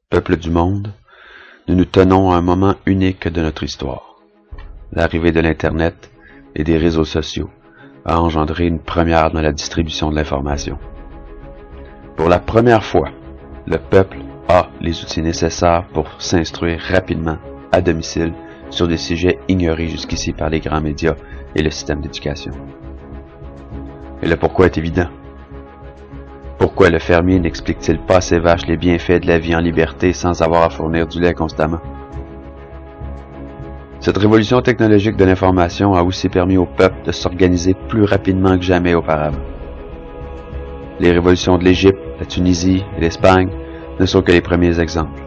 Peuple du monde, nous nous tenons à un moment unique de notre histoire. L'arrivée de l'Internet et des réseaux sociaux a engendré une première dans la distribution de l'information. Pour la première fois, le peuple a les outils nécessaires pour s'instruire rapidement, à domicile, sur des sujets ignorés jusqu'ici par les grands médias et le système d'éducation. Et le pourquoi est évident. Pourquoi le fermier n'explique-t-il pas à ses vaches les bienfaits de la vie en liberté sans avoir à fournir du lait constamment? Cette révolution technologique de l'information a aussi permis au peuple de s'organiser plus rapidement que jamais auparavant. Les révolutions de l'Égypte, la Tunisie et l'Espagne ne sont que les premiers exemples.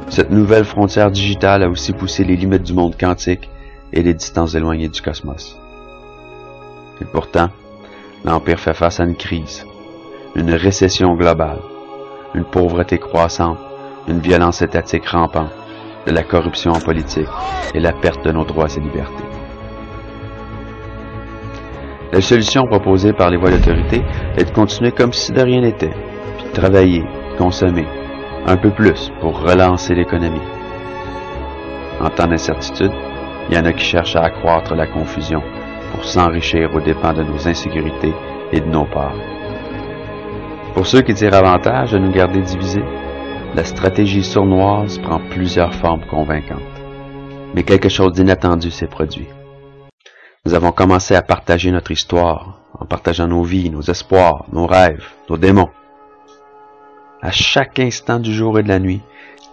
Cette nouvelle frontière digitale a aussi poussé les limites du monde quantique et les distances éloignées du cosmos. Et pourtant, l'Empire fait face à une crise, une récession globale, une pauvreté croissante, une violence étatique rampante, de la corruption en politique et la perte de nos droits et libertés. La solution proposée par les voies d'autorité est de continuer comme si de rien n'était, puis de travailler, de consommer, un peu plus pour relancer l'économie. En temps d'incertitude, il y en a qui cherchent à accroître la confusion pour s'enrichir aux dépens de nos insécurités et de nos parts. Pour ceux qui tirent avantage de nous garder divisés, la stratégie sournoise prend plusieurs formes convaincantes. Mais quelque chose d'inattendu s'est produit. Nous avons commencé à partager notre histoire, en partageant nos vies, nos espoirs, nos rêves, nos démons. À chaque instant du jour et de la nuit,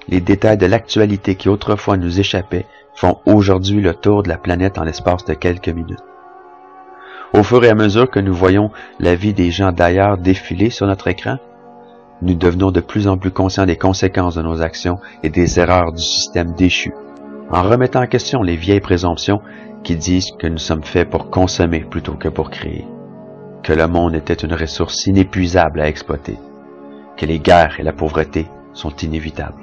les détails de l'actualité qui autrefois nous échappaient font aujourd'hui le tour de la planète en l'espace de quelques minutes. Au fur et à mesure que nous voyons la vie des gens d'ailleurs défiler sur notre écran, nous devenons de plus en plus conscients des conséquences de nos actions et des erreurs du système déchu, en remettant en question les vieilles présomptions qui disent que nous sommes faits pour consommer plutôt que pour créer, que le monde était une ressource inépuisable à exploiter, que les guerres et la pauvreté sont inévitables.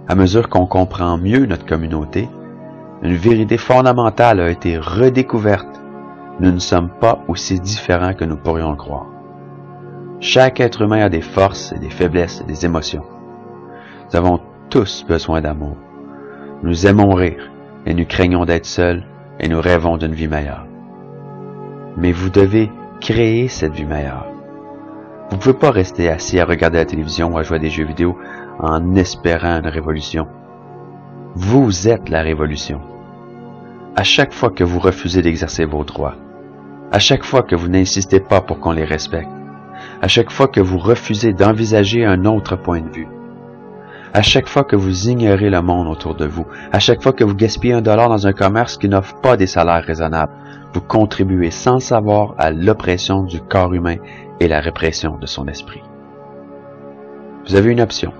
À mesure qu'on comprend mieux notre communauté, une vérité fondamentale a été redécouverte. Nous ne sommes pas aussi différents que nous pourrions le croire. Chaque être humain a des forces et des faiblesses et des émotions. Nous avons tous besoin d'amour. Nous aimons rire et nous craignons d'être seuls et nous rêvons d'une vie meilleure. Mais vous devez créer cette vie meilleure. Vous ne pouvez pas rester assis à regarder la télévision ou à jouer à des jeux vidéo en espérant une révolution. Vous êtes la révolution. À chaque fois que vous refusez d'exercer vos droits, à chaque fois que vous n'insistez pas pour qu'on les respecte, à chaque fois que vous refusez d'envisager un autre point de vue, à chaque fois que vous ignorez le monde autour de vous, à chaque fois que vous gaspillez $1 dans un commerce qui n'offre pas des salaires raisonnables, vous contribuez sans savoir à l'oppression du corps humain et la répression de son esprit. Vous avez une option,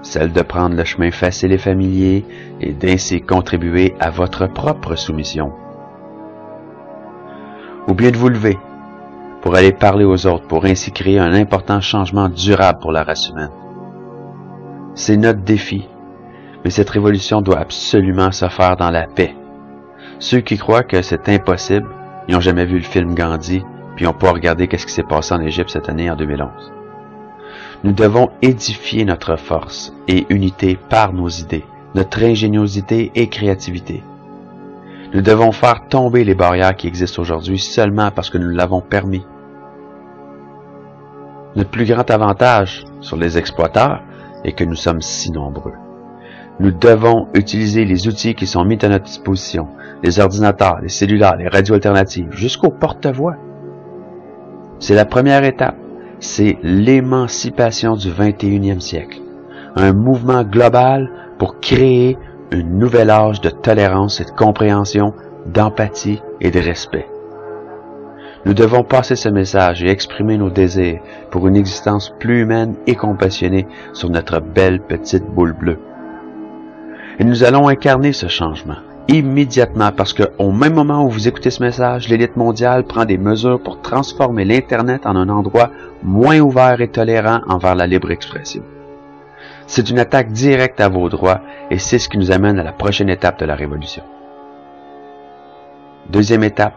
celle de prendre le chemin facile et familier et d'ainsi contribuer à votre propre soumission. Ou bien de vous lever pour aller parler aux autres, pour ainsi créer un important changement durable pour la race humaine. C'est notre défi, mais cette révolution doit absolument se faire dans la paix. Ceux qui croient que c'est impossible, ils n'ont jamais vu le film Gandhi, puis n'ont pas regardé ce qui s'est passé en Égypte cette année en 2011. Nous devons édifier notre force et unité par nos idées, notre ingéniosité et créativité. Nous devons faire tomber les barrières qui existent aujourd'hui seulement parce que nous l'avons permis. Notre plus grand avantage sur les exploiteurs est que nous sommes si nombreux. Nous devons utiliser les outils qui sont mis à notre disposition, les ordinateurs, les cellulaires, les radios alternatives, jusqu'au porte-voix. C'est la première étape. C'est l'émancipation du 21e siècle. Un mouvement global pour créer un nouvel âge de tolérance et de compréhension, d'empathie et de respect. Nous devons passer ce message et exprimer nos désirs pour une existence plus humaine et compassionnée sur notre belle petite boule bleue. Et nous allons incarner ce changement immédiatement parce qu'au même moment où vous écoutez ce message, l'élite mondiale prend des mesures pour transformer l'Internet en un endroit moins ouvert et tolérant envers la libre expression. C'est une attaque directe à vos droits et c'est ce qui nous amène à la prochaine étape de la révolution. Deuxième étape,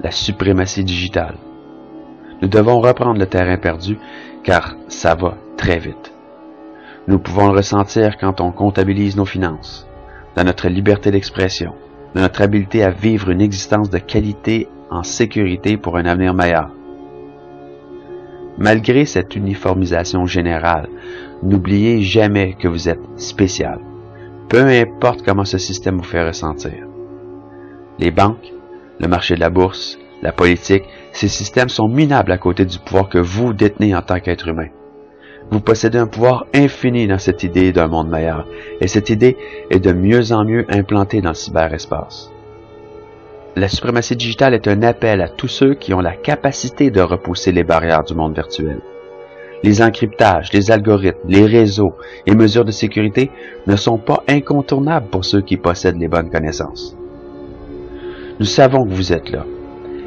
la suprématie digitale. Nous devons reprendre le terrain perdu car ça va très vite. Nous pouvons le ressentir quand on comptabilise nos finances, dans notre liberté d'expression, dans notre habileté à vivre une existence de qualité en sécurité pour un avenir meilleur. Malgré cette uniformisation générale, n'oubliez jamais que vous êtes spécial, peu importe comment ce système vous fait ressentir. Les banques, le marché de la bourse, la politique, ces systèmes sont minables à côté du pouvoir que vous détenez en tant qu'être humain. Vous possédez un pouvoir infini dans cette idée d'un monde meilleur, et cette idée est de mieux en mieux implantée dans le cyberespace. La suprématie digitale est un appel à tous ceux qui ont la capacité de repousser les barrières du monde virtuel. Les encryptages, les algorithmes, les réseaux et mesures de sécurité ne sont pas incontournables pour ceux qui possèdent les bonnes connaissances. Nous savons que vous êtes là,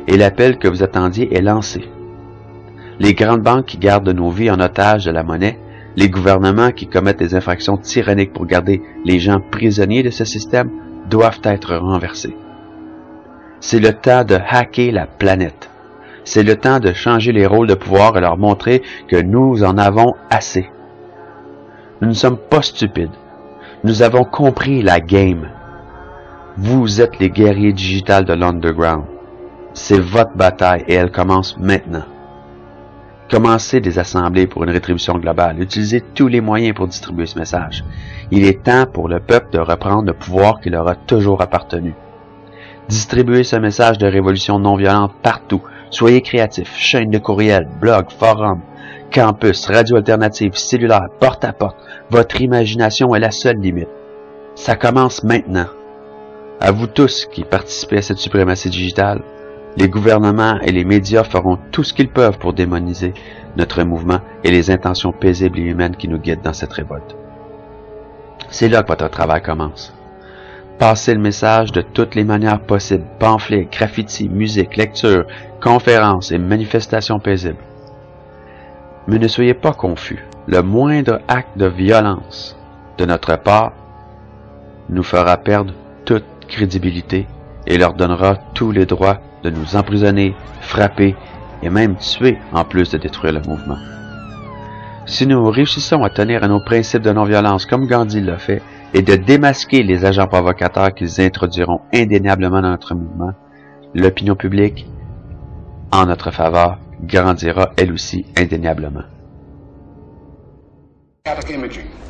et l'appel que vous attendiez est lancé. Les grandes banques qui gardent nos vies en otage de la monnaie, les gouvernements qui commettent des infractions tyranniques pour garder les gens prisonniers de ce système doivent être renversés. C'est le temps de hacker la planète. C'est le temps de changer les rôles de pouvoir et leur montrer que nous en avons assez. Nous ne sommes pas stupides. Nous avons compris la game. Vous êtes les guerriers digitales de l'Underground. C'est votre bataille et elle commence maintenant. Commencez des assemblées pour une rétribution globale. Utilisez tous les moyens pour distribuer ce message. Il est temps pour le peuple de reprendre le pouvoir qui leur a toujours appartenu. Distribuez ce message de révolution non violente partout. Soyez créatifs, chaînes de courriel, blogs, forums, campus, radio alternative, cellulaire, porte à porte. Votre imagination est la seule limite. Ça commence maintenant. À vous tous qui participez à cette suprématie digitale, les gouvernements et les médias feront tout ce qu'ils peuvent pour démoniser notre mouvement et les intentions paisibles et humaines qui nous guident dans cette révolte. C'est là que votre travail commence. Passez le message de toutes les manières possibles, pamphlets, graffitis, musique, lecture, conférences et manifestations paisibles. Mais ne soyez pas confus. Le moindre acte de violence de notre part nous fera perdre toute crédibilité et leur donnera tous les droits de nous emprisonner, frapper et même tuer en plus de détruire le mouvement. Si nous réussissons à tenir à nos principes de non-violence comme Gandhi l'a fait et de démasquer les agents provocateurs qu'ils introduiront indéniablement dans notre mouvement, l'opinion publique, en notre faveur, grandira elle aussi indéniablement.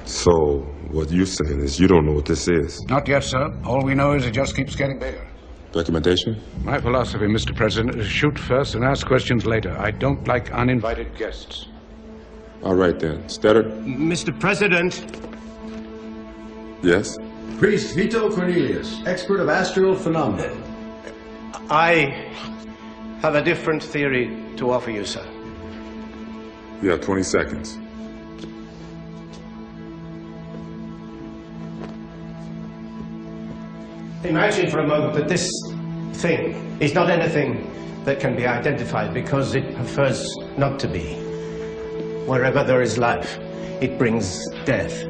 So, what you're saying is you don't know what this is? Not yet, sir. All we know is it just keeps getting bigger. Documentation? My philosophy, Mr. President, is shoot first and ask questions later. I don't like uninvited guests. All right then. Stetter? Mr. President. Yes? Priest Vito Cornelius, expert of astral phenomena. I have a different theory to offer you, sir. You have 20 seconds. Imagine for a moment that this thing is not anything that can be identified because it prefers not to be. Wherever there is life, it brings death.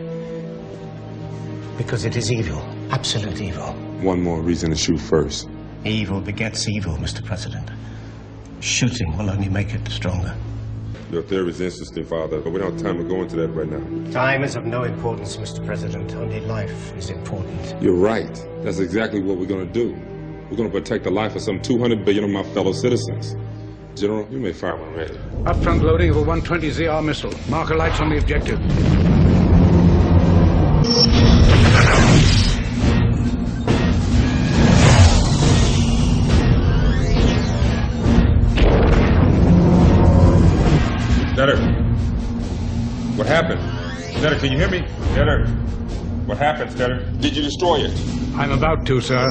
Because it is evil, absolute evil. One more reason to shoot first. Evil begets evil, Mr. President. Shooting will only make it stronger. Your theory is interesting, Father, but we don't have time to go into that right now. Time is of no importance, Mr. President. Only life is important. You're right. That's exactly what we're going to do. We're going to protect the life of some 200 billion of my fellow citizens. General, you may fire when ready. Upfront loading of a 120ZR missile. Marker lights on the objective. Stetter, what happened? Stetter, can you hear me? Stetter, what happened, Stetter? Did you destroy it? I'm about to, sir.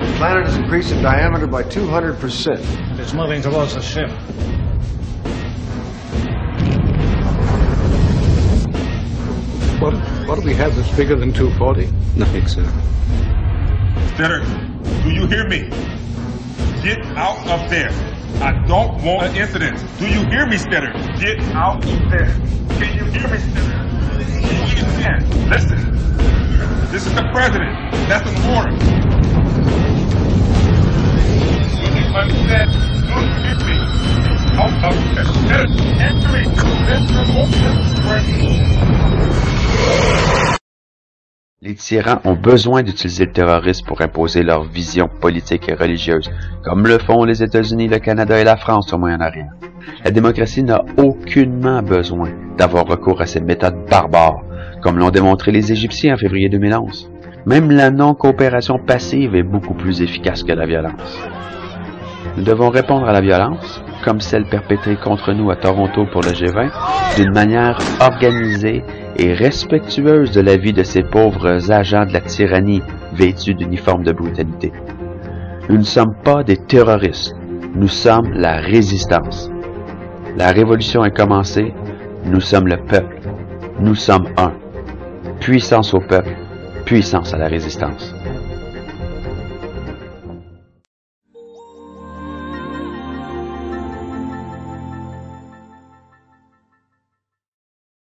The planet has increased in diameter by 200%. It's moving towards the ship. What do we have that's bigger than 240? Nothing, sir. Stetter, do you hear me? Get out of there. I don't want an incident. Do you hear me, Stetter? Get out of there. Can you hear me, Stetter? Listen. This is the president. That's an order. Do you understand? Do you hear me? out of there. Citizens, answer me. This remote is ready. Les tyrans ont besoin d'utiliser le terrorisme pour imposer leur vision politique et religieuse, comme le font les États-Unis, le Canada et la France au Moyen-Orient. La démocratie n'a aucunement besoin d'avoir recours à ces méthodes barbares, comme l'ont démontré les Égyptiens en février 2011. Même la non-coopération passive est beaucoup plus efficace que la violence. Nous devons répondre à la violence, comme celle perpétrée contre nous à Toronto pour le G20, d'une manière organisée et respectueuse de la vie de ces pauvres agents de la tyrannie vêtus d'uniformes de brutalité. Nous ne sommes pas des terroristes, nous sommes la résistance. La révolution est commencée, nous sommes le peuple, nous sommes un. Puissance au peuple, puissance à la résistance.